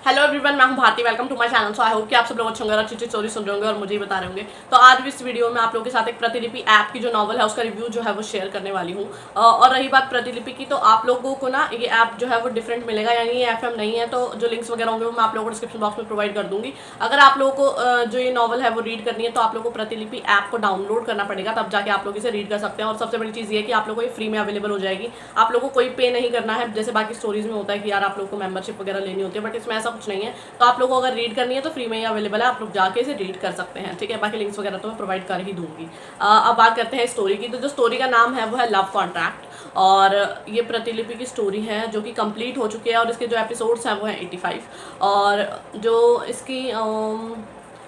Hello everyone, मैं हूं Bharti. Welcome to my channel. So I hope कि आप सब लोग अच्छे होंगे और अच्छी अच्छी स्टोरी सुन रहे होंगे और मुझे ही बता रहे होंगे। तो आज भी इस वीडियो में आप लोगों के साथ एक प्रतिलिपि ऐप की जो नॉवल है उसका रिव्यू जो है वो शेयर करने वाली हूँ। और रही बात प्रतिलिपि की, तो आप लोगों को ना ये ऐप जो है वो डिफरेंट मिलेगा, यानी ये एफएम नहीं है। तो जो लिंक्स वगैरह होंगे वो मैं आप लोगों को डिस्क्रिप्शन बॉक्स में प्रोवाइड कर दूंगी। अगर आप लोगों को जो ये नॉवल है वो रीड करनी है तो आप लोगों को प्रतिलिपि ऐप को डाउनलोड करना पड़ेगा, तब जाके आप लोग इसे रीड कर सकते हैं। और सबसे बड़ी चीज़ ये है कि आप लोगों को ये फ्री में अवेलेबल हो जाएगी। आप लोगों को कोई पे नहीं करना है, जैसे बाकी स्टोरीज में होता है कि यार आप लोगों को मेंबरशिप वगैरह लेनी होती है, बट इसमें ऐसा कुछ नहीं है। तो आप लोगों को अगर रीड करनी है तो फ्री में ही अवेलेबल है, आप लोग जाके इसे रीड कर सकते हैं। ठीक है, बाकी लिंक्स वगैरह तो मैं प्रोवाइड कर ही दूंगी। अब बात करते हैं स्टोरी की। तो जो स्टोरी का नाम है वो है लव कॉन्ट्रैक्ट, और ये प्रतिलिपि की स्टोरी है जो कि कंप्लीट हो चुकी है, और इसके जो एपिसोड्स हैं वो है 85। और जो इसकी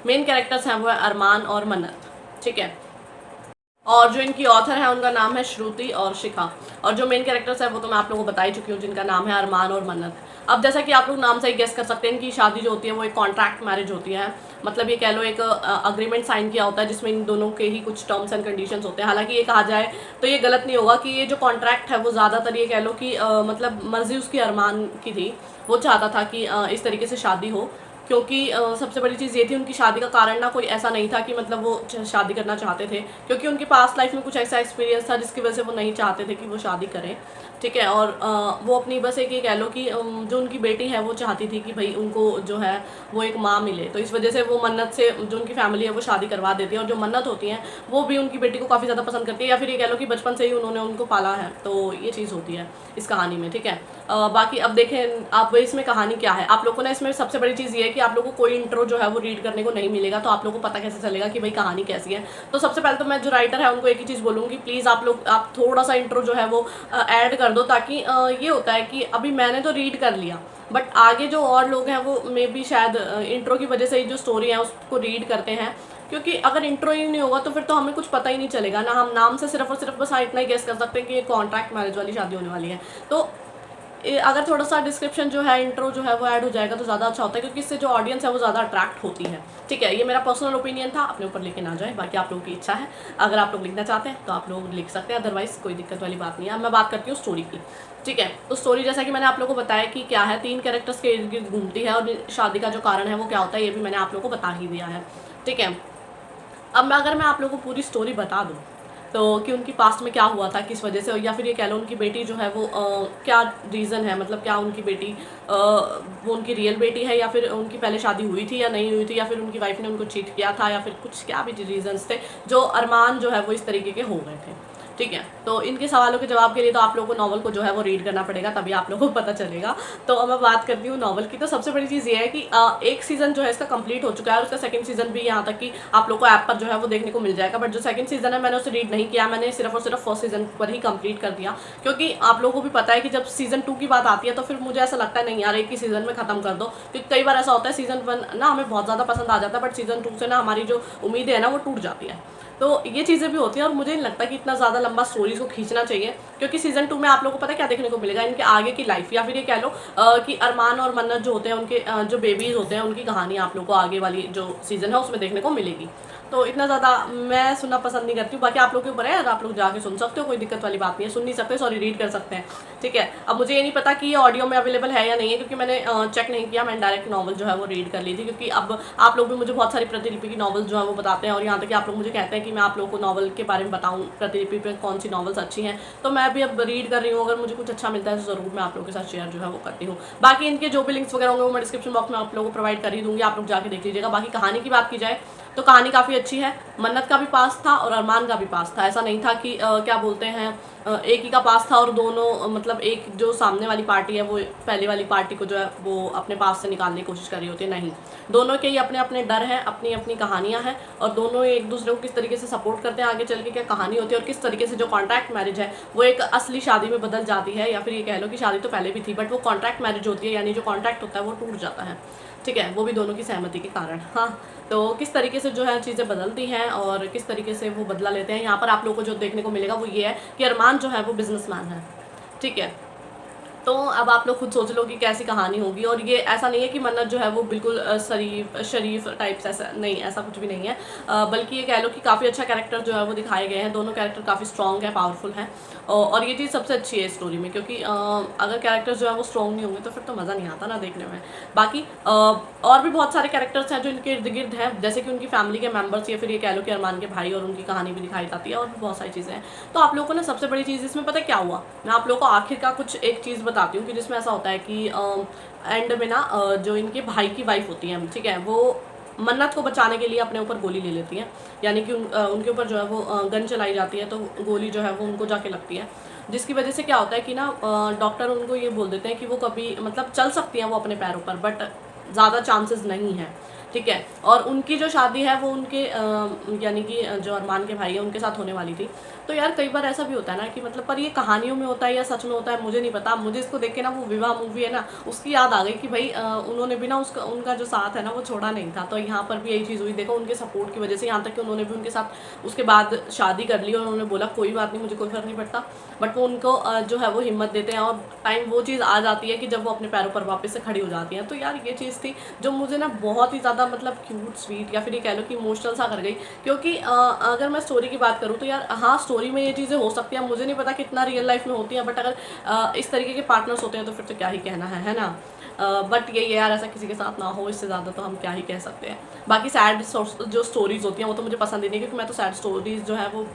मेन कैरेक्टर्स हैं वो है अरमान और मन्नत। ठीक है, और जो इनकी ऑथर है उनका नाम है श्रुति और शिखा। और जो मेन कैरेक्टर्स है वो तो मैं आप लोगों को बता ही चुकी हूँ, जिनका नाम है अरमान और मन्नत। अब जैसा कि आप लोग नाम से ही गेस कर सकते हैं, इनकी शादी जो होती है वो एक कॉन्ट्रैक्ट मैरिज होती है। मतलब ये कह लो एक अग्रीमेंट साइन किया होता है जिसमें इन दोनों के ही कुछ टर्म्स एंड कंडीशंस होते हैं। हालांकि ये कहा जाए तो ये गलत नहीं होगा कि ये जो कॉन्ट्रैक्ट है वो ज़्यादातर ये कह लो कि मतलब मर्जी उसकी अरमान की थी। वो चाहता था कि इस तरीके से शादी हो, क्योंकि सबसे बड़ी चीज़ ये थी उनकी शादी का कारण ना कोई ऐसा नहीं था कि मतलब वो शादी करना चाहते थे, क्योंकि उनकी पास्ट लाइफ में कुछ ऐसा एक्सपीरियंस था जिसकी वजह से वो नहीं चाहते थे कि वो शादी करें। ठीक है, और वो अपनी बस एक ये कह लो कि जो उनकी बेटी है वो चाहती थी कि भाई उनको जो है वो एक माँ मिले, तो इस वजह से वो मन्नत से जो उनकी फैमिली है वो शादी करवा देती है। और जो मन्नत होती है वो भी उनकी बेटी को काफ़ी ज़्यादा पसंद करती है, या फिर ये कह लो कि बचपन से ही उन्होंने उनको पाला है। तो ये चीज़ होती है इस कहानी में। ठीक है, बाकी अब देखें आप इसमें कहानी क्या है। आप लोगों को ना इसमें सबसे बड़ी चीज़ ये है कि आप लोगों को कोई इंट्रो जो है वो रीड करने को नहीं मिलेगा, तो आप लोगों को पता कैसे चलेगा कि भाई कहानी कैसी है। तो सबसे पहले तो मैं जो राइटर है उनको एक ही चीज़ बोलूँगी, प्लीज़ आप थोड़ा सा इंट्रो जो है वो ऐड कर दो, ताकि ये होता है कि अभी मैंने तो रीड कर लिया, बट आगे जो और लोग हैं वो मे बी शायद इंट्रो की वजह से ही जो स्टोरी है उसको रीड करते हैं। क्योंकि अगर इंट्रो ही नहीं होगा तो फिर तो हमें कुछ पता ही नहीं चलेगा ना, हम नाम से सिर्फ और सिर्फ बस इतना ही गेस कर सकते हैं कि ये कॉन्ट्रैक्ट मैरिज वाली शादी होने वाली है। तो अगर थोड़ा सा डिस्क्रिप्शन जो है, इंट्रो जो है वो ऐड हो जाएगा तो ज़्यादा अच्छा होता है, क्योंकि इससे जो ऑडियंस है वो ज़्यादा अट्रैक्ट होती है। ठीक है, ये मेरा पर्सनल ओपिनियन था, अपने ऊपर लेके ना जाए, बाकी आप लोगों की इच्छा है। अगर आप लोग लिखना चाहते हैं तो आप लोग लिख सकते हैं, अदरवाइज कोई दिक्कत वाली बात नहीं है। अब मैं बात करती हूँ स्टोरी की। ठीक है, तो स्टोरी जैसा कि मैंने आप लोगों को बताया कि क्या है, 3 कैरेक्टर्स के इर्द गिर्द घूमती है, और शादी का जो कारण है वो क्या होता है ये भी मैंने आप लोगों को बता ही दिया है। ठीक है, अब अगर मैं आप लोगों को पूरी स्टोरी बता दूँ तो कि उनकी पास्ट में क्या हुआ था, किस वजह से, या फिर ये कह लो उनकी बेटी जो है वो क्या रीज़न है, मतलब क्या उनकी बेटी वो उनकी रियल बेटी है, या फिर उनकी पहले शादी हुई थी या नहीं हुई थी, या फिर उनकी वाइफ ने उनको चीट किया था, या फिर कुछ क्या भी रीजंस थे जो अरमान जो है वो इस तरीके के हो गए थे। ठीक है, तो इनके सवालों के जवाब के लिए तो आप लोगों को नॉवल को जो है वो रीड करना पड़ेगा, तभी आप लोगों को पता चलेगा। तो अब मैं बात करती हूँ नॉवल की। तो सबसे बड़ी चीज़ ये है कि एक सीज़न जो है इसका कंप्लीट हो चुका है, और उसका सेकंड सीज़न भी यहाँ तक कि आप लोग को ऐप पर जो है वो देखने को मिल जाएगा। बट जो सेकंड सीज़न है मैंने उसे रीड नहीं किया, मैंने सिर्फ और सिर्फ फर्स्ट सीज़न पर ही कंप्लीट कर दिया, क्योंकि आप लोगों को भी पता है कि जब सीज़न 2 की बात आती है तो फिर मुझे ऐसा लगता है नहीं यार एक ही सीज़न में ख़त्म कर दो, क्योंकि कई बार ऐसा होता है सीज़न 1 ना हमें बहुत ज़्यादा पसंद आ जाता है, बट सीज़न 2 से ना हमारी जो उम्मीद है ना वो टूट जाती है। तो ये चीज़ें भी होती हैं, और मुझे नहीं लगता कि इतना ज़्यादा लंबा स्टोरीज को खींचना चाहिए, क्योंकि सीज़न 2 में आप लोगों को पता है क्या देखने को मिलेगा, इनके आगे की लाइफ, या फिर ये कह लो कि अरमान और मन्नत जो होते हैं उनके जो बेबीज़ होते हैं उनकी कहानी आप लोगों को आगे वाली जो सीज़न है उसमें देखने को मिलेगी। तो इतना ज़्यादा मैं सुनना पसंद नहीं करती हूँ, बाकी आप लोगों के ऊपर है, आप लोग जाके सुन सकते हो, कोई दिक्कत वाली बात नहीं है, सुन नहीं सकते सॉरी रीड कर सकते हैं। ठीक है, अब मुझे ये नहीं पता कि ये ऑडियो में अवेलेबल है या नहीं है, क्योंकि मैंने चेक नहीं किया, मैंने डायरेक्ट नॉवल जो है वो रीड कर ली थी, क्योंकि अब आप लोग भी मुझे बहुत सारी प्रतिलिपि की नॉवल्स जो है वो बताते हैं, और यहाँ तक कि आप लोग मुझे कहते हैं कि मैं आप लोगों को नॉवल के बारे में बताऊँ, प्रतिलिपि पे कौन सी नॉवल्स अच्छी हैं। तो मैं भी अब रीड कर रही हूँ, अगर मुझे कुछ अच्छा मिलता है तो ज़रूर मैं आप लोगों के साथ शेयर जो है वो करती हूँ। बाकी इनके जो भी लिंक्स वगैरह होंगे वो मैं डिस्क्रिप्शन बॉक्स में आप लोगों को प्रोवाइड कर ही दूँगी, आप लोग जाके देख लीजिएगा। बाकी कहानी की बात की जाए तो कहानी काफ़ी अच्छी है। मन्नत का भी पास था और अरमान का भी पास था, ऐसा नहीं था कि क्या बोलते हैं एक ही का पास था और दोनों मतलब एक जो सामने वाली पार्टी है वो पहले वाली पार्टी को जो है वो अपने पास से निकालने की कोशिश कर रही होती है। नहीं, दोनों के ही अपने अपने डर हैं, अपनी अपनी कहानियाँ हैं, और दोनों एक दूसरे को किस तरीके से सपोर्ट करते हैं, आगे चल के क्या कहानी होती है, और किस तरीके से जो कॉन्ट्रैक्ट मैरिज है वो एक असली शादी में बदल जाती है, या फिर ये कह लो कि शादी तो पहले भी थी बट वो कॉन्ट्रैक्ट मैरिज होती है, यानी जो कॉन्ट्रैक्ट होता है वो टूट जाता है। ठीक है, वो भी दोनों की सहमति के कारण। हाँ, तो किस तरीके से जो है चीज़ें बदलती हैं और किस तरीके से वो बदला लेते हैं, यहाँ पर आप लोगों को जो देखने को मिलेगा वो ये है कि अरमान जो है वो बिजनेसमैन है। ठीक है, तो अब आप लोग खुद सोच लो कि कैसी कहानी होगी। और ये ऐसा नहीं है कि मन्नत जो है वो बिल्कुल शरीफ टाइप्स, ऐसा नहीं, ऐसा कुछ भी नहीं है। बल्कि ये कह लो कि काफ़ी अच्छा कैरेक्टर जो है वो दिखाए गए हैं। दोनों कैरेक्टर काफ़ी स्ट्रॉन्ग है, पावरफुल हैं। और ये चीज़ सबसे अच्छी है स्टोरी में, क्योंकि अगर कैरेक्टर जो है वो स्ट्रॉन्ग नहीं होंगे तो फिर तो मज़ा नहीं आता ना देखने में। बाकी और भी बहुत सारे कैरेक्टर्स हैं जो इनके इर्द गिर्द हैं, जैसे कि उनकी फैमिली के मेंबर्स, या फिर ये कह लो कि अरमान के भाई, और उनकी कहानी भी दिखाई जाती है, और भी बहुत सारी चीज़ें हैं। तो आप लोगों को ना सबसे बड़ी चीज़ इसमें पता है क्या हुआ, मैं आप लोगों को आखिर का कुछ एक चीज़ बताती हूँ कि जिसमें ऐसा होता है कि एंड में ना जो इनके भाई की वाइफ होती है, ठीक है, वो मन्नत को बचाने के लिए अपने ऊपर गोली ले लेती हैं। यानी कि उनके ऊपर जो है वो गन चलाई जाती है, तो गोली जो है वो उनको जाके लगती है, जिसकी वजह से क्या होता है कि ना डॉक्टर उनको ये बोल देते हैं कि वो कभी मतलब चल सकती हैं वो अपने पैरों पर, बट ज़्यादा चांसेस नहीं है, ठीक है। और उनकी जो शादी है वो उनके यानी कि जो अरमान के भाई है उनके साथ होने वाली थी। तो यार कई बार ऐसा भी होता है ना कि मतलब, पर ये कहानियों में होता है या सच में होता है मुझे नहीं पता। मुझे इसको देख के ना वो विवाह मूवी है ना, उसकी याद आ गई कि भाई उन्होंने भी ना उनका जो साथ है ना वो छोड़ा नहीं था। तो यहाँ पर भी यही चीज़ हुई, देखो उनके सपोर्ट की वजह से, यहाँ तक कि उन्होंने भी उनके साथ उसके बाद शादी कर ली, और उन्होंने बोला कोई बात नहीं, मुझे कोई फर्क नहीं पड़ता। बट वो उनको जो है वो हिम्मत देते हैं, और टाइम वो चीज़ आ जाती है कि जब वो अपने पैरों पर वापस से खड़ी हो जाती हैं। तो यार ये चीज़ थी जो मुझे ना बहुत ही ज़्यादा मतलब क्यूट, स्वीट, या फिर ये कह लो कि इमोशनल सा कर गई। क्योंकि अगर मैं स्टोरी की बात करूँ तो यार हाँ, स्टोरी में ये चीज़ें हो सकती हैं, मुझे नहीं पता कितना रियल लाइफ में होती हैं, बट अगर इस तरीके के पार्टनर्स होते हैं तो फिर तो क्या ही कहना है ना। बट यही है यार, ऐसा किसी के साथ ना हो, इससे ज़्यादा तो हम क्या ही कह सकते हैं। बाकी सैड जो स्टोरीज़ होती हैं वो तो मुझे पसंद ही नहीं, क्योंकि मैं तो सैड स्टोरीज़ जो है वो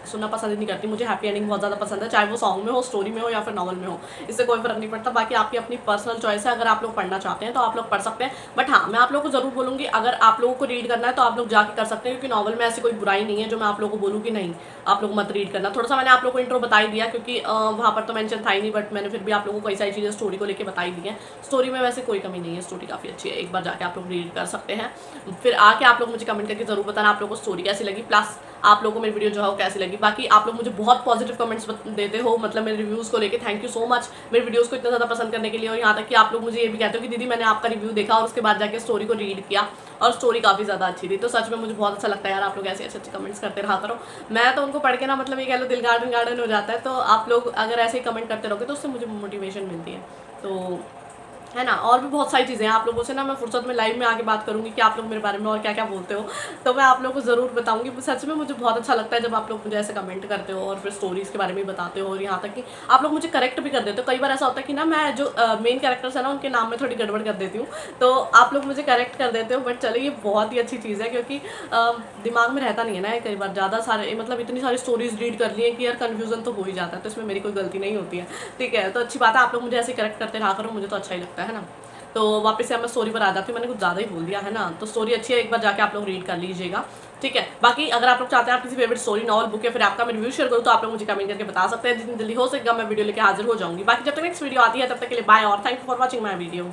सुनना पसंद नहीं करती। मुझे हैप्पी एंडिंग बहुत ज़्यादा पसंद है, चाहे वो सॉन्ग में हो, स्टोरी में हो, या फिर नॉवल में हो, इससे कोई फर्क नहीं पड़ता। बाकी आपकी अपनी पर्सनल चॉइस है, अगर आप लोग पढ़ना चाहते हैं तो आप लोग पढ़ सकते हैं। बट हाँ, मैं आप लोगों को ज़रूर बोलूँगी, अगर आप लोगों को रीड करना है तो आप लोग जाके कर सकते हैं, क्योंकि नॉवल में ऐसी कोई बुराई नहीं है जो मैं आप लोगों को बोलूँ कि नहीं आप लोग मत रीड करना। थोड़ा सा मैंने आप लोगों को इंट्रो बता ही दिया, क्योंकि वहाँ पर तो मेंशन था ही नहीं, बट मैंने फिर भी आप लोगों को कई सारी चीज़ें स्टोरी को लेकर बताई दी हैं। स्टोरी में वैसे कोई कमी नहीं है, स्टोरी काफ़ी अच्छी है, एक बार जाके आप लोग रीड कर सकते हैं। फिर आके आप लोग मुझे कमेंट करके ज़रूर बताना आप लोगों को स्टोरी कैसी लगी, प्लस आप लोगों को मेरी वीडियो जो है वो कैसी लगी। बाकी आप लोग मुझे बहुत पॉजिटिव कमेंट्स देते हो, मतलब मेरे रिव्यूज़ को लेके, थैंक यू सो मच मेरे वीडियोस को इतना ज़्यादा पसंद करने के लिए। और यहाँ तक कि आप लोग मुझे ये भी कहते हो कि दीदी मैंने आपका रिव्यू देखा और उसके बाद जाके स्टोरी को रीड किया, और स्टोरी काफ़ी ज़्यादा अच्छी थी। तो सच में मुझे बहुत अच्छा लगता है यार, आप लोग ऐसे अच्छे अच्छे कमेंट्स करते रहा करो। मैं तो उनको पढ़ के ना मतलब ये कह लो दिल गार्डन गार्डन हो जाता है। तो आप लोग अगर ऐसे ही कमेंट करते रहोगे तो उससे मुझे मोटिवेशन मिलती है, तो है ना। और भी बहुत सारी चीज़ें हैं, आप लोगों से ना मैं फुर्सत में लाइव में आके बात करूँगी कि आप लोग मेरे बारे में और क्या क्या बोलते हो, तो मैं आप लोगों को ज़रूर बताऊँगी। सच में मुझे बहुत अच्छा लगता है जब आप लोग मुझे ऐसे कमेंट करते हो और फिर स्टोरीज़ के बारे में बताते हो, और यहाँ तक कि आप लोग मुझे करेक्ट भी कर देते हो। कई बार ऐसा होता है कि ना मैं जो मेन कैरेक्टर्स है ना उनके नाम में थोड़ी गड़बड़ कर देती हूँ, तो आप लोग मुझे करेक्ट कर देते हो। बट चलो ये बहुत ही अच्छी चीज़ है, क्योंकि दिमाग में रहता नहीं है ना कई बार, ज़्यादा सारे मतलब इतनी सारी स्टोरीज रीड कर ली है कि यार कन्फ्यूजन तो हो ही जाता है, तो इसमें मेरी कोई गलती नहीं होती है, ठीक है। तो अच्छी बात है, आप लोग मुझे ऐसे करेक्ट करते रहा करो, मुझे तो अच्छा ही लगता है ना। तो वापस से मैं स्टोरी पर आ जाती हूँ, मैंने कुछ ज़्यादा ही बोल दिया है ना। तो स्टोरी अच्छी है, एक बार जाके आप लोग रीड कर लीजिएगा, ठीक है। बाकी अगर आप लोग चाहते हैं आप किसी फेवरेट स्टोरी, नॉवल, बुक या फिर आपका मैं रिव्यू शेयर करूँ तो आप लोग मुझे कमेंट करके बता सकते हैं। जितनी जल्दी हो सकेगा मैं वीडियो लेके हाजिर हो जाऊँगी। बाकी जब तक नेक्स्ट वीडियो आती है तब तक के लिए बाय, और thank you for watching my video.